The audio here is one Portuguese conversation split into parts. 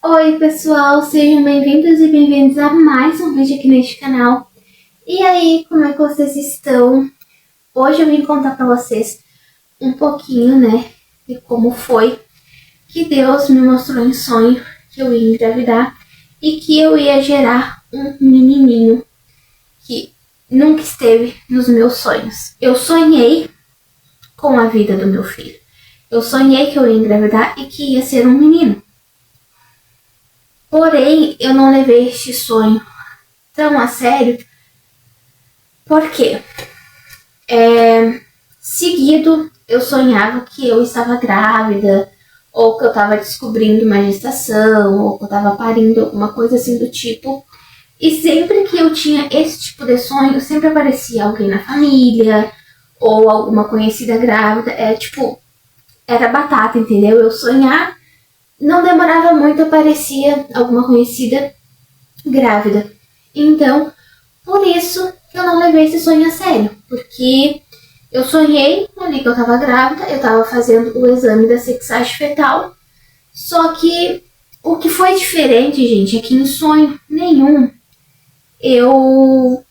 Oi pessoal, sejam bem-vindos e bem-vindos a mais um vídeo aqui neste canal. E aí, como é que vocês estão? Hoje eu vim contar pra vocês um pouquinho, de como foi que Deus me mostrou em sonho que eu ia engravidar e que eu ia gerar um menininho que nunca esteve nos meus sonhos. Eu sonhei com a vida do meu filho. Eu sonhei que eu ia engravidar e que ia ser um menino. Porém, eu não levei este sonho tão a sério, porque seguido eu sonhava que eu estava grávida, ou que eu estava descobrindo uma gestação, ou que eu estava parindo, alguma coisa assim do tipo. E sempre que eu tinha esse tipo de sonho, sempre aparecia alguém na família, ou alguma conhecida grávida. Era batata, entendeu? Eu sonhar, não demorava muito, aparecia alguma conhecida grávida. Então, por isso que eu não levei esse sonho a sério, porque eu sonhei ali que eu tava grávida, eu tava fazendo o exame da sexagem fetal, só que o que foi diferente, gente, é que em sonho nenhum eu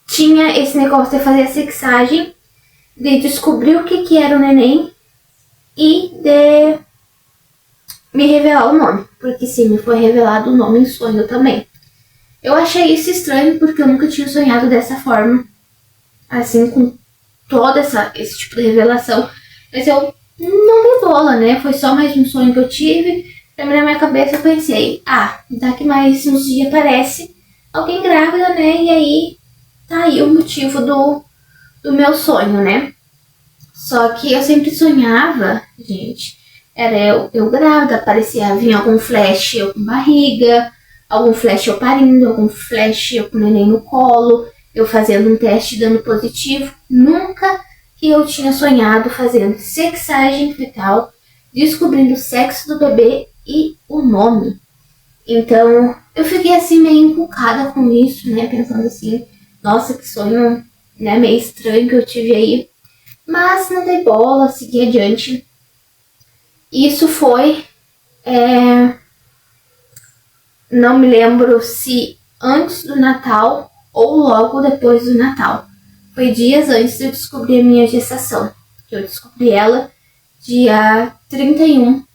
tinha esse negócio de fazer a sexagem, de descobrir o que era o neném e de me revelar o nome, porque sim, me foi revelado o nome em sonho também. Eu achei isso estranho porque eu nunca tinha sonhado dessa forma, assim, com toda esse tipo de revelação. Mas eu não dei bola, né? Foi só mais um sonho que eu tive. Pra mim, na minha cabeça, eu pensei, daqui mais uns dias aparece alguém grávida, né? E aí, tá aí o motivo do meu sonho, né? Só que eu sempre sonhava, gente, era eu grávida, aparecia, vinha algum flash eu com barriga, algum flash eu parindo, algum flash eu com o neném no colo, eu fazendo um teste dando positivo. Nunca que eu tinha sonhado fazendo sexagem fetal, descobrindo o sexo do bebê e o nome. Então, eu fiquei assim meio encucada com isso, né, pensando assim, nossa, que sonho, né, meio estranho que eu tive aí. Mas não dei bola, segui adiante. Isso foi, não me lembro se antes do Natal ou logo depois do Natal. Foi dias antes de eu descobrir a minha gestação. Eu descobri ela dia 31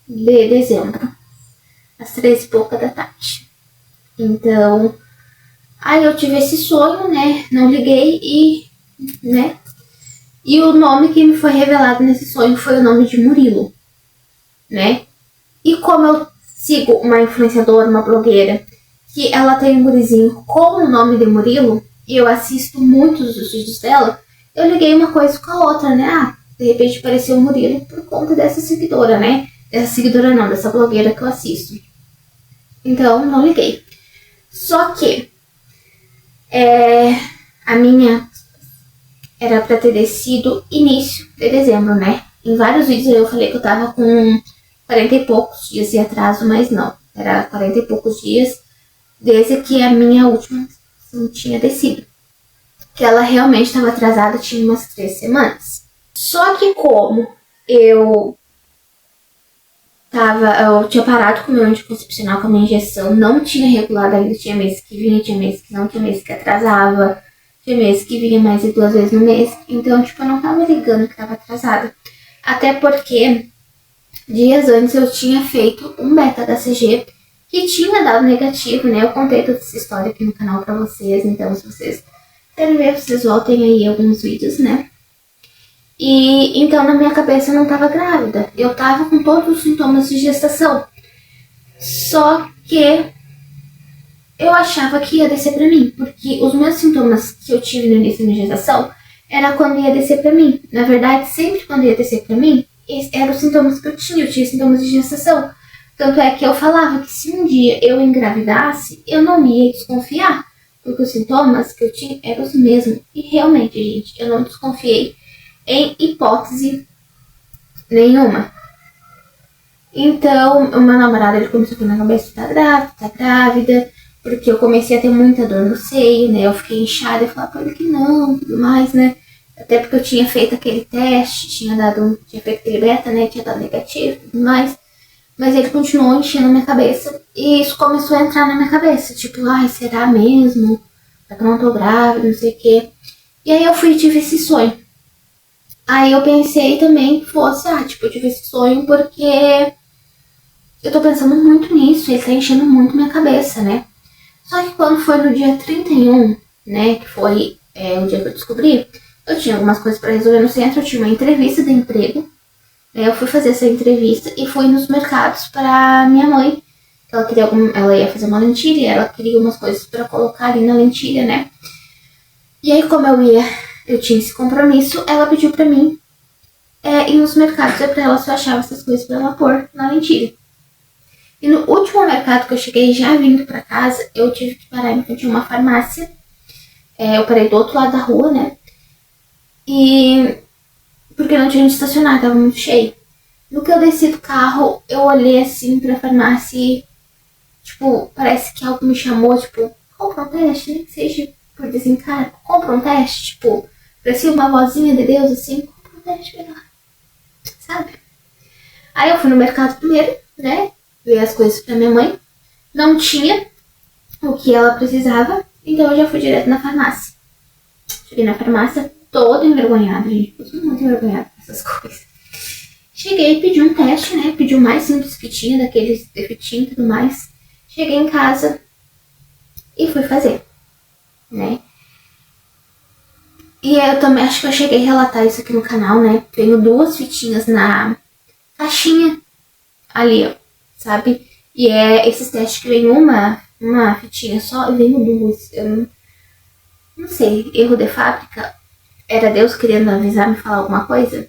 de dezembro, às 13 e pouca da tarde. Então, aí eu tive esse sonho, né? Não liguei e o nome que me foi revelado nesse sonho foi o nome de Murilo, né? E como eu sigo uma influenciadora, uma blogueira, que ela tem um gurizinho com o nome de Murilo, e eu assisto muitos dos vídeos dela, eu liguei uma coisa com a outra, né? De repente apareceu o Murilo por conta dessa seguidora, né? Dessa seguidora não, dessa blogueira que eu assisto. Então, não liguei. Só que a minha era pra ter descido início de dezembro, né? Em vários vídeos eu falei que eu tava com 40 e poucos dias de atraso, mas não. Era 40 e poucos dias desde que a minha última não tinha descido. Que ela realmente estava atrasada, tinha umas 3 semanas. Só que como eu tinha parado com o meu anticoncepcional, com a minha injeção, não tinha regulado ainda, tinha meses que vinha, tinha meses que não, tinha meses que atrasava, tinha meses que vinha mais de 2 vezes no mês. Então, eu não tava ligando que tava atrasada. Até porque dias antes eu tinha feito um beta-HCG que tinha dado negativo, né? Eu contei toda essa história aqui no canal pra vocês, então se vocês querem ver, vocês voltem aí alguns vídeos, né? E então na minha cabeça eu não tava grávida, eu tava com todos os sintomas de gestação. Só que eu achava que ia descer pra mim, porque os meus sintomas que eu tive no início da minha gestação era quando ia descer pra mim. Na verdade, sempre quando ia descer pra mim, eram os sintomas que eu tinha sintomas de gestação. Tanto é que eu falava que se um dia eu engravidasse, eu não ia desconfiar, porque os sintomas que eu tinha eram os mesmos. E realmente, gente, eu não desconfiei em hipótese nenhuma. Então, o meu namorado, ele começou a ter na cabeça, tá grávida, porque eu comecei a ter muita dor no seio, né? Eu fiquei inchada, eu falava pra ele que não, tudo mais, né? Até porque eu tinha feito aquele teste, tinha feito aquele beta, né? Tinha dado negativo e tudo mais. Mas ele continuou enchendo a minha cabeça. E isso começou a entrar na minha cabeça. Tipo, ai, será mesmo? Será que eu não tô grávida? Não sei o quê. E aí eu fui e tive esse sonho. Aí eu pensei também que fosse, tipo, eu tive esse sonho porque eu tô pensando muito nisso. Ele tá enchendo muito minha cabeça, né? Só que quando foi no dia 31, né, que foi o dia que eu descobri, eu tinha algumas coisas pra resolver no centro, eu tinha uma entrevista de emprego. Eu fui fazer essa entrevista e fui nos mercados pra minha mãe. Ela ia fazer uma lentilha, ela queria umas coisas pra colocar ali na lentilha, né? E aí, como eu tinha esse compromisso, ela pediu pra mim ir nos mercados pra ela se eu achava essas coisas pra ela pôr na lentilha. E no último mercado que eu cheguei, já vindo pra casa, eu tive que parar, então tinha uma farmácia. Eu parei do outro lado da rua, né? E porque não tinha onde estacionar, tava muito cheio. No que eu desci do carro, eu olhei assim pra farmácia e, tipo, parece que algo me chamou, tipo, compra um teste, nem que seja por desencargo, compra um teste, tipo, parecia uma vozinha de Deus, assim, compra um teste, vai lá, sabe? Aí eu fui no mercado primeiro, né, ver as coisas pra minha mãe, não tinha o que ela precisava, então eu já fui direto na farmácia. Cheguei na farmácia toda envergonhada, gente, eu sou muito envergonhada com essas coisas. Cheguei e pedi um teste, né? Pedi o mais simples que tinha, daqueles de fitinho e tudo mais. Cheguei em casa e fui fazer, né? E eu também acho que eu cheguei a relatar isso aqui no canal, né? Tenho 2 fitinhas na caixinha ali, ó, sabe? E é esses testes que vem uma fitinha só e vem 2. Eu não sei, erro de fábrica? Era Deus querendo avisar, me falar alguma coisa?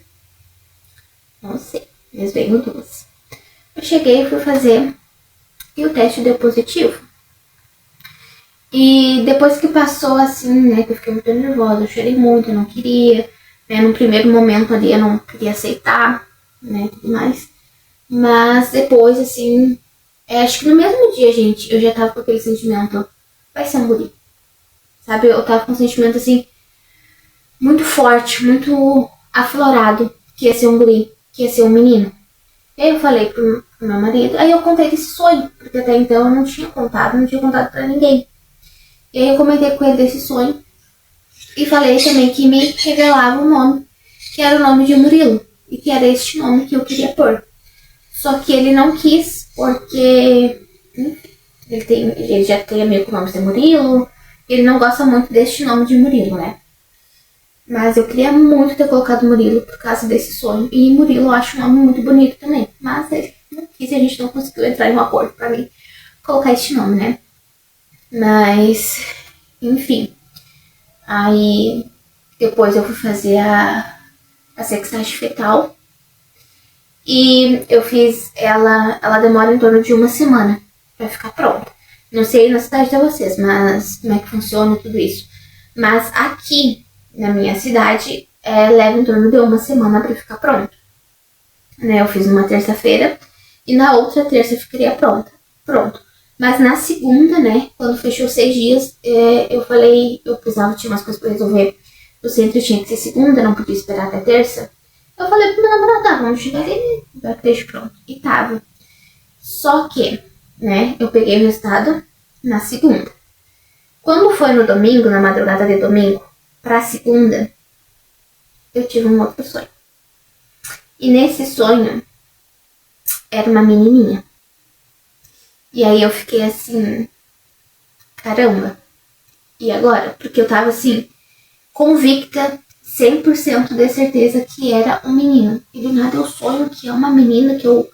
Não sei, mas veio 2. Eu cheguei e fui fazer e o teste deu positivo. E depois que passou assim, né, que eu fiquei muito nervosa, eu chorei muito, eu não queria, né, no primeiro momento ali eu não queria aceitar, né, tudo mais. Mas depois, assim, acho que no mesmo dia, gente, eu já tava com aquele sentimento, vai ser um guri, sabe? Eu tava com um sentimento, assim, muito forte, muito aflorado, que ia ser um guri, que ia ser um menino. E aí eu falei pro meu marido, aí eu contei desse sonho, porque até então eu não tinha contado pra ninguém. E aí eu comentei com ele desse sonho e falei também que me revelava o nome, que era o nome de Murilo, e que era este nome que eu queria pôr. Só que ele não quis, porque ele já tem meio com o nome de Murilo, ele não gosta muito deste nome de Murilo, né? Mas eu queria muito ter colocado Murilo por causa desse sonho. E Murilo eu acho um nome muito bonito também. Mas ele não quis e a gente não conseguiu entrar em um acordo pra mim colocar este nome, né? Mas, enfim. Aí, depois eu fui fazer a sexagem fetal. E eu fiz ela demora em torno de 1 semana pra ficar pronta. Não sei na cidade de vocês, mas como é que funciona tudo isso. Mas aqui, na minha cidade, leva em torno de 1 semana pra ficar pronto. Né, eu fiz numa terça-feira e na outra terça ficaria pronto. Mas na segunda, né, quando fechou 6 dias, eu falei, tinha umas coisas pra resolver. O centro tinha que ser segunda, não podia esperar até terça. Eu falei pro meu namorado, vamos chegar ali, vai que deixa pronto. E tava. Só que, né, eu peguei o resultado na segunda. Quando foi no domingo, na madrugada de domingo, pra segunda, eu tive um outro sonho. E nesse sonho, era uma menininha. E aí eu fiquei assim, caramba, e agora? Porque eu tava assim, convicta, 100% de certeza que era um menino. E do nada eu sonho que é uma menina, que eu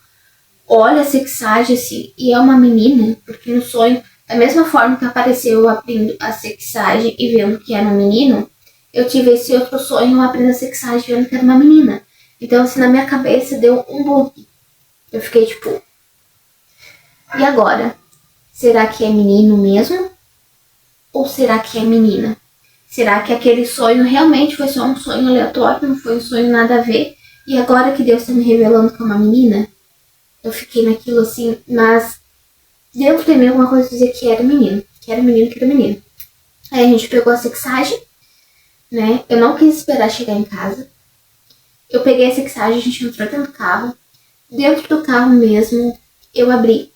olho a sexagem assim, e é uma menina, porque no sonho, da mesma forma que apareceu eu abrindo a sexagem e vendo que era um menino, eu tive esse outro sonho, eu abrindo a sexagem e vendo que era uma menina. Então assim, na minha cabeça deu um bug. Eu fiquei tipo, e agora? Será que é menino mesmo? Ou será que é menina? Será que aquele sonho realmente foi só um sonho aleatório, não foi um sonho nada a ver? E agora que Deus está me revelando que é uma menina? Eu fiquei naquilo assim, mas dentro de mim alguma coisa dizia que era menino. Que era menino, que era menino. Aí a gente pegou a sexagem, né? Eu não quis esperar chegar em casa. Eu peguei a sexagem, a gente entrou dentro do carro. Dentro do carro mesmo, eu abri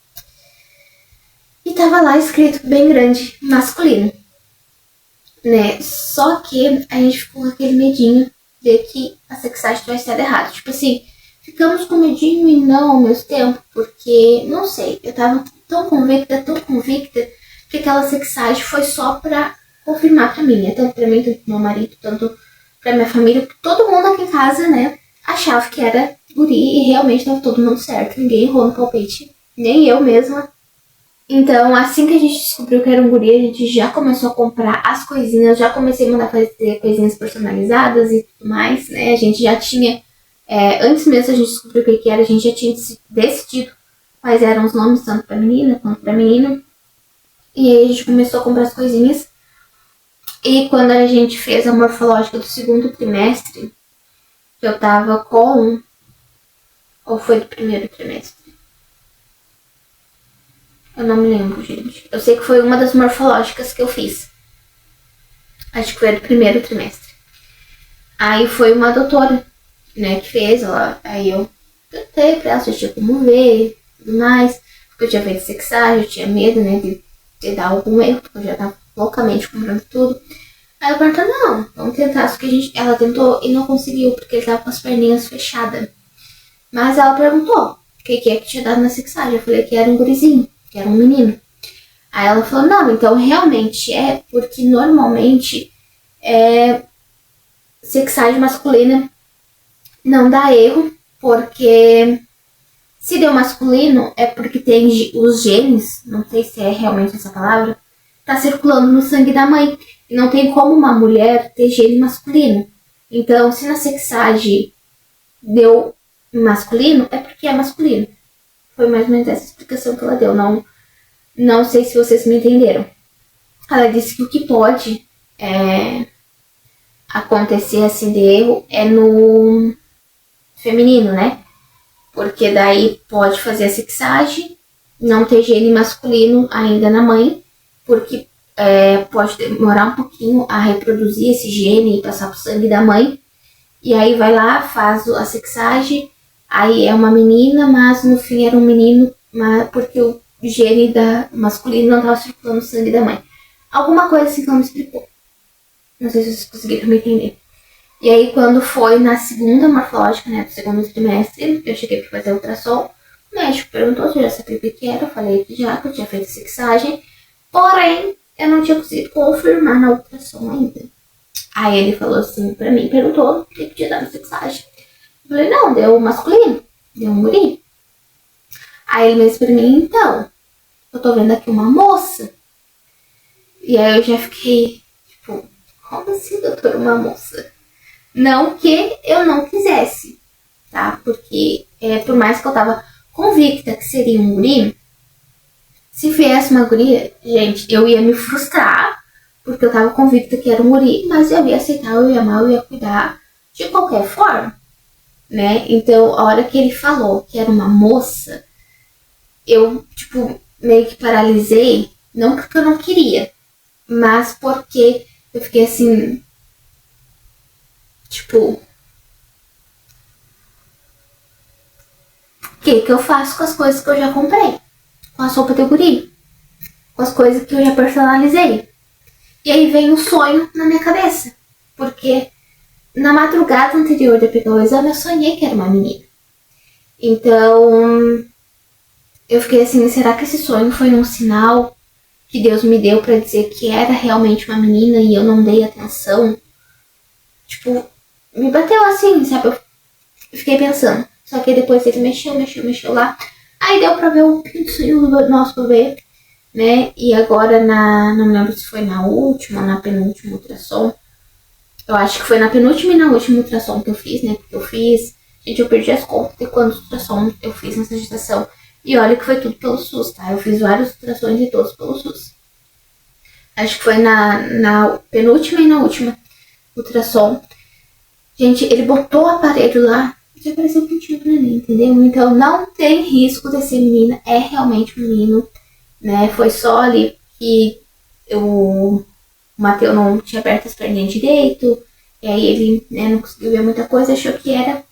e tava lá escrito bem grande, masculino, né? Só que a gente ficou com aquele medinho de que a sexagem vai estar errada. Tipo assim, ficamos com medinho e não ao mesmo tempo, porque, não sei, eu tava tão convicta, que aquela sexagem foi só pra confirmar pra mim, né? Tanto pra mim, tanto pro meu marido, tanto pra minha família, todo mundo aqui em casa, né? Achava que era guri e realmente tava todo mundo certo. Ninguém errou no palpite, nem eu mesma. Então, assim que a gente descobriu que era um guri, a gente já começou a comprar as coisinhas, já comecei a mandar fazer coisinhas personalizadas e tudo mais, né? A gente já tinha, antes mesmo a gente descobriu o que era, a gente já tinha decidido quais eram os nomes, tanto pra menina quanto pra menino. E aí a gente começou a comprar as coisinhas. E quando a gente fez a morfológica do segundo trimestre, eu tava com... Ou foi do primeiro trimestre? Eu não me lembro, gente. Eu sei que foi uma das morfológicas que eu fiz. Acho que foi do primeiro trimestre. Aí foi uma doutora, né, que fez. Aí eu tentei pra ela, tinha como ver e tudo mais. Porque eu tinha feito sexagem, eu tinha medo, né, de dar algum erro, porque eu já tava loucamente comprando tudo. Aí ela perguntou, não, vamos tentar. Só que ela tentou e não conseguiu, porque ele tava com as perninhas fechadas. Mas ela perguntou o que é que tinha dado na sexagem. Eu falei que era um gurizinho, que era um menino. Aí ela falou, não, então realmente é porque normalmente sexagem masculina não dá erro, porque se deu masculino é porque tem os genes, não sei se é realmente essa palavra, tá circulando no sangue da mãe. E não tem como uma mulher ter gene masculino. Então, se na sexagem deu masculino, é porque é masculino. Foi mais ou menos essa explicação que ela deu. Não sei se vocês me entenderam. Ela disse que o que pode acontecer assim de erro é no feminino, né? Porque daí pode fazer a sexagem, não ter gene masculino ainda na mãe, porque pode demorar um pouquinho a reproduzir esse gene e passar pro sangue da mãe. E aí vai lá, faz a sexagem, aí é uma menina, mas no fim era um menino, porque o gene masculino não estava circulando no sangue da mãe. Alguma coisa assim que ela me explicou. Não sei se vocês conseguiram me entender. E aí quando foi na segunda morfológica, né, do segundo trimestre, eu cheguei para fazer ultrassom, o médico perguntou se eu já sabia o que era, eu falei que já, que eu tinha feito sexagem, porém eu não tinha conseguido confirmar na ultrassom ainda. Aí ele falou assim pra mim, perguntou o que tinha dado sexagem. Eu falei, não, deu masculino, deu um guri. Aí ele disse pra mim, então, eu tô vendo aqui uma moça. E aí eu já fiquei, tipo, como assim, doutor, uma moça? Não que eu não quisesse, tá? Porque por mais que eu tava convicta que seria um guri, se viesse uma guria, gente, eu ia me frustrar, porque eu tava convicta que era um guri, mas eu ia aceitar, eu ia amar, eu ia cuidar de qualquer forma, né? Então, a hora que ele falou que era uma moça, eu, tipo, meio que paralisei, não porque eu não queria, mas porque eu fiquei assim, tipo, o que eu faço com as coisas que eu já comprei? Com a sopa de guri? Com as coisas que eu já personalizei? E aí vem um sonho na minha cabeça, porque na madrugada anterior de eu pegar o exame, eu sonhei que era uma menina. Então, eu fiquei assim, será que esse sonho foi um sinal que Deus me deu pra dizer que era realmente uma menina e eu não dei atenção? Tipo, me bateu assim, sabe? Eu fiquei pensando. Só que depois ele mexeu lá. Aí deu pra ver o pintinho do nosso bebê, né? E agora não me lembro se foi na última ou na penúltima ultrassom. Eu acho que foi na penúltima e na última ultrassom que eu fiz, né? Porque eu fiz... Gente, eu perdi as contas de quantos ultrassons eu fiz nessa gestação. E olha que foi tudo pelo SUS, tá? Eu fiz vários ultrassons e todos pelo SUS. Acho que foi na penúltima e na última ultrassom. Gente, ele botou o aparelho lá e já apareceu um pintinho pra mim, entendeu? Então não tem risco de ser menina, é realmente menino, né? Foi só ali que o Matheus não tinha aberto as perninhas direito, e aí ele, né, não conseguiu ver muita coisa, achou que era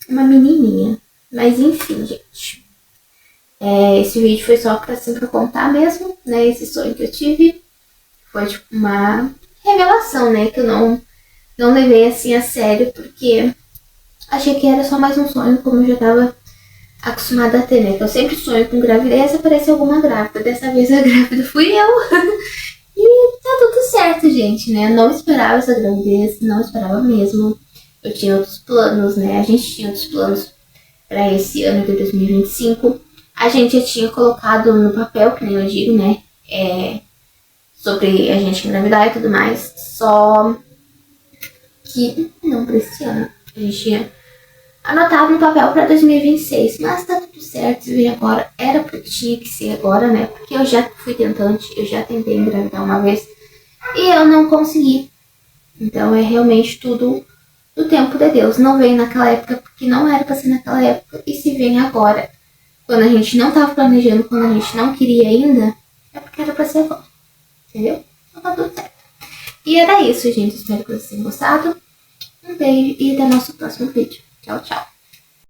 uma menininha. Mas enfim, gente. Esse vídeo foi só pra contar mesmo, né? Esse sonho que eu tive. Foi tipo uma revelação, né? Que eu não levei assim a sério, porque achei que era só mais um sonho, como eu já tava acostumada a ter, né? Que eu sempre sonho com gravidez e aparece alguma grávida. Dessa vez a grávida fui eu. E tá tudo certo, gente, né? Eu não esperava essa gravidez, não esperava mesmo. Eu tinha outros planos, né? A gente tinha outros planos para esse ano de 2025. A gente já tinha colocado no papel, que nem eu digo, né? Sobre a gente engravidar e tudo mais. Só que não para esse ano. A gente tinha anotado no papel para 2026, mas tá tudo certo. E agora era porque tinha que ser agora, né? Porque eu já fui tentante, eu já tentei engravidar uma vez e eu não consegui. Então é realmente tudo do tempo de Deus. Não veio naquela época porque não era pra ser naquela época. E se vem agora, quando a gente não tava planejando, quando a gente não queria ainda, é porque era pra ser agora. Entendeu? Então tá tudo certo. E era isso, gente. Espero que vocês tenham gostado. Um beijo e até nosso próximo vídeo. Tchau, tchau.